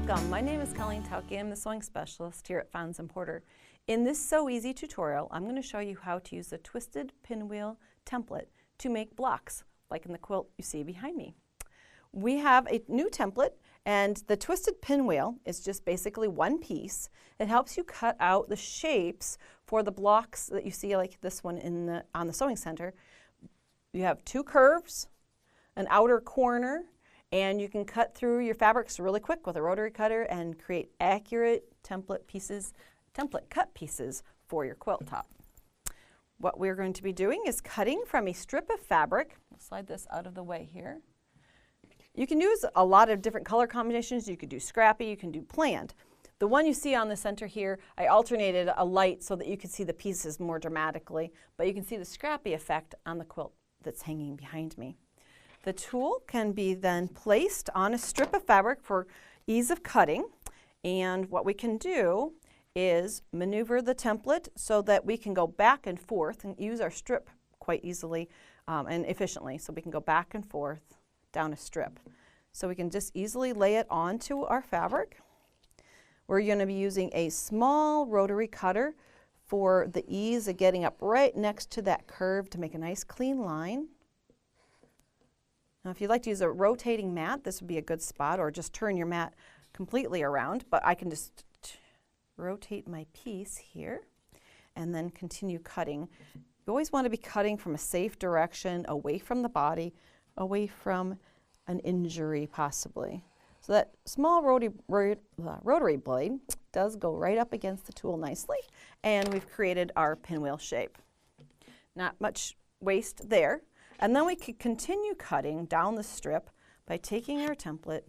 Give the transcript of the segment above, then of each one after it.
Welcome, my name is Colleen Tauke. I'm the sewing specialist here at Fons and Porter. In this Sew Easy tutorial, I'm going to show you how to use the twisted pinwheel template to make blocks, like in the quilt you see behind me. We have a new template, and the twisted pinwheel is just basically one piece. It helps you cut out the shapes for the blocks that you see, like this one on the sewing center. You have two curves, an outer corner, and you can cut through your fabrics really quick with a rotary cutter and create accurate template cut pieces for your quilt top. What we're going to be doing is cutting from a strip of fabric. I'll slide this out of the way here. You can use a lot of different color combinations. You could do scrappy, you can do planned. The one you see on the center here, I alternated a light so that you could see the pieces more dramatically, but you can see the scrappy effect on the quilt that's hanging behind me. The tool can be then placed on a strip of fabric for ease of cutting, and what we can do is maneuver the template so that we can go back and forth and use our strip quite easily and efficiently, so we can go back and forth down a strip. So we can just easily lay it onto our fabric. We're going to be using a small rotary cutter for the ease of getting up right next to that curve to make a nice clean line. Now if you'd like to use a rotating mat, this would be a good spot, or just turn your mat completely around, but I can just rotate my piece here and then continue cutting. You always want to be cutting from a safe direction, away from the body, away from an injury possibly. So that small rotary blade does go right up against the tool nicely, and we've created our pinwheel shape. Not much waste there. And then we could continue cutting down the strip by taking our template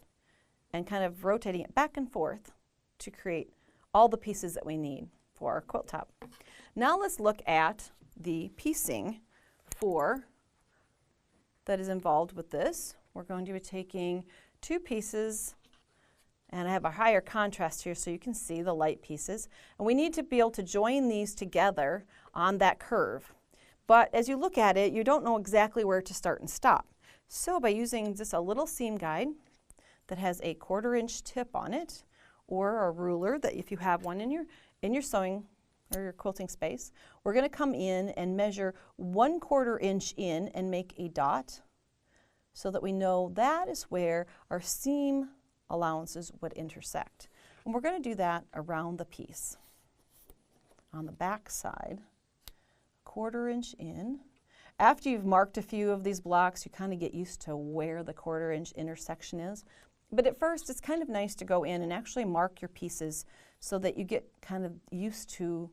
and kind of rotating it back and forth to create all the pieces that we need for our quilt top. Now let's look at the piecing that is involved with this. We're going to be taking two pieces, and I have a higher contrast here so you can see the light pieces. And we need to be able to join these together on that curve. But as you look at it, you don't know exactly where to start and stop. So by using just a little seam guide that has a 1/4 inch tip on it, or a ruler that if you have one in your sewing or your quilting space, we're going to come in and measure 1/4 inch in and make a dot so that we know that is where our seam allowances would intersect. And we're going to do that around the piece. On the back side, 1/4 inch in. After you've marked a few of these blocks, you kind of get used to where the 1/4 inch intersection is. But at first, it's kind of nice to go in and actually mark your pieces so that you get kind of used to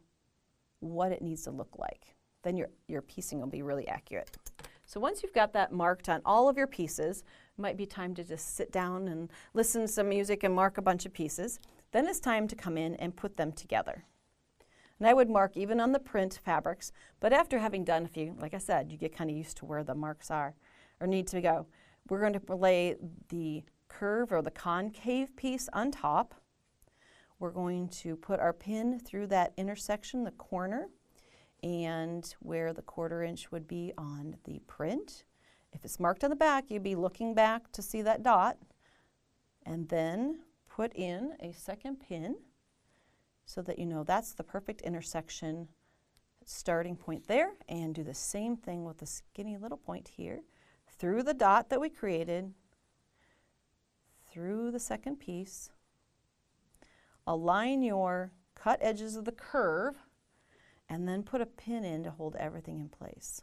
what it needs to look like. Then your piecing will be really accurate. So once you've got that marked on all of your pieces, it might be time to just sit down and listen to some music and mark a bunch of pieces. Then it's time to come in and put them together. And I would mark even on the print fabrics, but after having done a few, like I said, you get kind of used to where the marks are or need to go. We're going to lay the curve or the concave piece on top. We're going to put our pin through that intersection, the corner, and where the 1/4 inch would be on the print. If it's marked on the back, you'd be looking back to see that dot, and then put in a second pin so that you know that's the perfect intersection starting point there, and do the same thing with the skinny little point here, through the dot that we created, through the second piece. Align your cut edges of the curve, and then put a pin in to hold everything in place.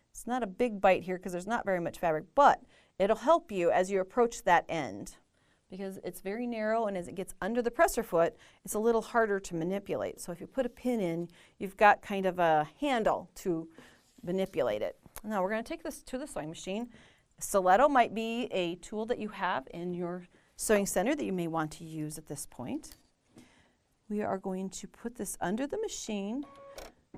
It's not a big bite here because there's not very much fabric, but it'll help you as you approach that end, because it's very narrow, and as it gets under the presser foot, it's a little harder to manipulate. So if you put a pin in, you've got kind of a handle to manipulate it. Now we're going to take this to the sewing machine. Stiletto might be a tool that you have in your sewing center that you may want to use at this point. We are going to put this under the machine.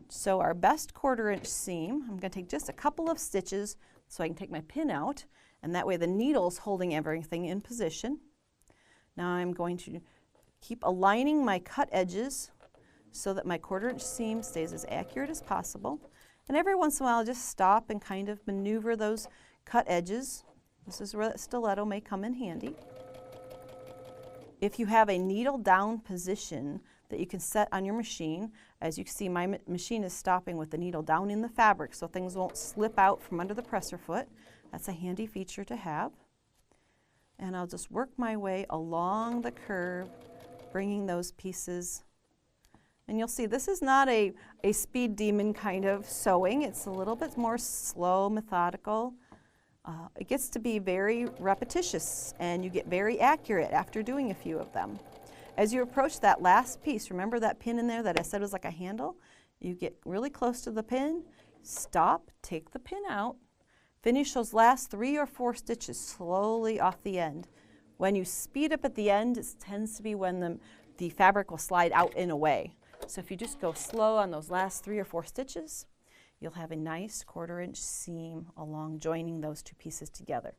So our best 1/4 inch seam, I'm going to take just a couple of stitches so I can take my pin out, and that way the needle's holding everything in position. Now I'm going to keep aligning my cut edges so that my 1/4 inch seam stays as accurate as possible. And every once in a while, just stop and kind of maneuver those cut edges. This is where that stiletto may come in handy. if you have a needle down position that you can set on your machine, as you can see my machine is stopping with the needle down in the fabric so things won't slip out from under the presser foot. That's a handy feature to have. And I'll just work my way along the curve, bringing those pieces. And you'll see this is not a speed demon kind of sewing. It's a little bit more slow, methodical. It gets to be very repetitious and you get very accurate after doing a few of them. As you approach that last piece, remember that pin in there that I said was like a handle? You get really close to the pin, stop, take the pin out, finish those last 3 or 4 stitches slowly off the end. When you speed up at the end, it tends to be when the fabric will slide out and away. So if you just go slow on those last 3 or 4 stitches, you'll have a nice 1/4 inch seam along joining those 2 pieces together.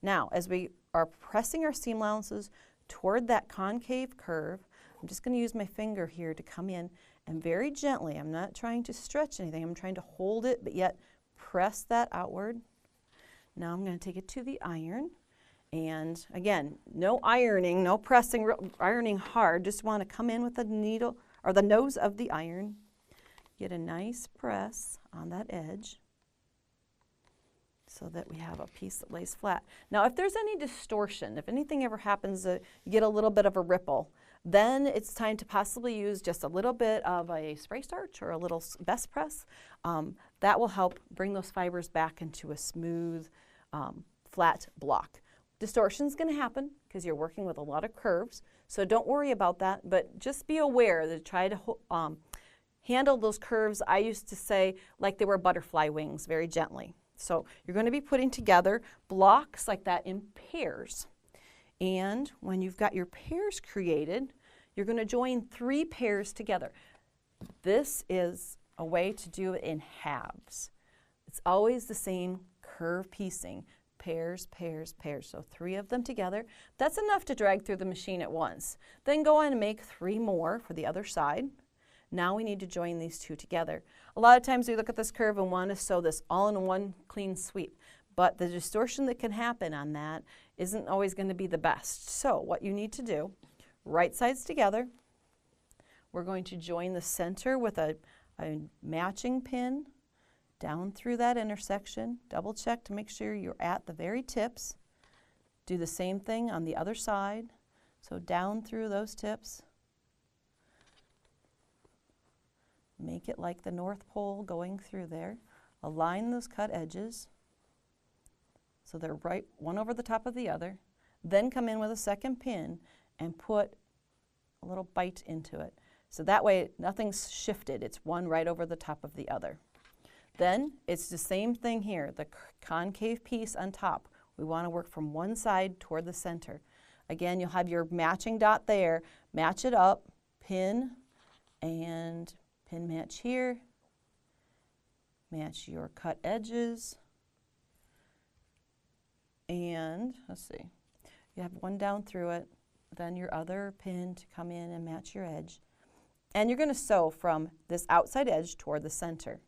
Now, as we are pressing our seam allowances toward that concave curve, I'm just going to use my finger here to come in and very gently, I'm not trying to stretch anything, I'm trying to hold it but yet press that outward. Now I'm going to take it to the iron, and again, no ironing, no pressing, ironing hard, just want to come in with the needle or the nose of the iron, get a nice press on that edge so that we have a piece that lays flat. Now if there's any distortion, if anything ever happens, you get a little bit of a ripple, then it's time to possibly use just a little bit of a spray starch or a little best press. That will help bring those fibers back into a smooth, flat block. Distortion is going to happen because you're working with a lot of curves, so don't worry about that, but just be aware that try to handle those curves, I used to say, like they were butterfly wings, very gently. So you're going to be putting together blocks like that in pairs. And when you've got your pairs created, you're going to join 3 pairs together. This is a way to do it in halves. It's always the same curve piecing. Pairs, pairs, pairs. So 3 of them together. That's enough to drag through the machine at once. Then go on and make 3 more for the other side. Now we need to join these 2 together. A lot of times we look at this curve and want to sew this all in one clean sweep, but the distortion that can happen on that isn't always going to be the best. So what you need to do, right sides together, we're going to join the center with a matching pin down through that intersection. Double check to make sure you're at the very tips. Do the same thing on the other side. So down through those tips. Make it like the North Pole going through there. Align those cut edges so they're right one over the top of the other. Then come in with a second pin and put a little bite into it. So that way nothing's shifted. It's one right over the top of the other. Then it's the same thing here, the concave piece on top. We want to work from one side toward the center. Again, you'll have your matching dot there. Match it up, pin, and pin match here. Match your cut edges. And let's see, you have one down through it, then your other pin to come in and match your edge. And you're going to sew from this outside edge toward the center.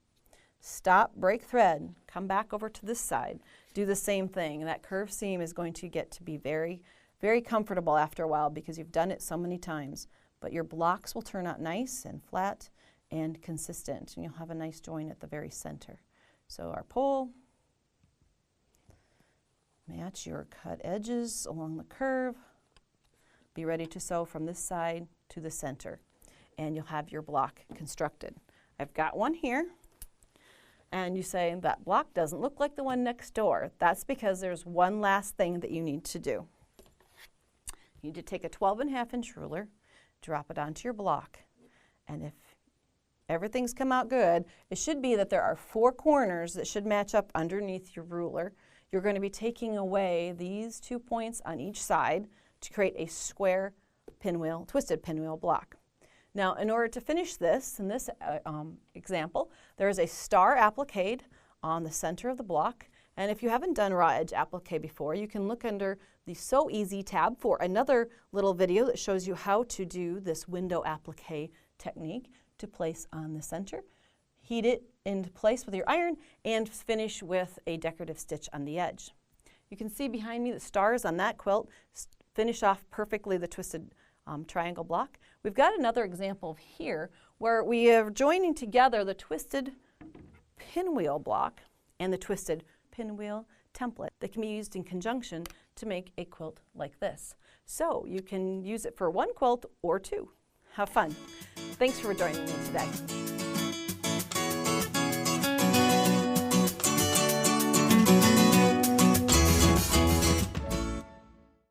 Stop, break thread, come back over to this side. Do the same thing. And that curved seam is going to get to be very, very comfortable after a while because you've done it so many times. But your blocks will turn out nice and flat and consistent, and you'll have a nice join at the very center. So our pole, match your cut edges along the curve. Be ready to sew from this side to the center, and you'll have your block constructed. I've got one here, and you say that block doesn't look like the one next door. That's because there's one last thing that you need to do. You need to take a 12.5 inch ruler, drop it onto your block, and if everything's come out good, it should be that there are 4 corners that should match up underneath your ruler. You're going to be taking away these 2 points on each side to create a square pinwheel, twisted pinwheel block. Now, in order to finish this, in this example, there is a star applique on the center of the block. And if you haven't done raw edge applique before, you can look under the So Easy tab for another little video that shows you how to do this window applique technique to place on the center. Heat it into place with your iron and finish with a decorative stitch on the edge. You can see behind me the stars on that quilt finish off perfectly the twisted triangle block. We've got another example here where we are joining together the twisted pinwheel block and the twisted pinwheel template that can be used in conjunction to make a quilt like this. So you can use it for one quilt or two. Have fun. Thanks for joining me today.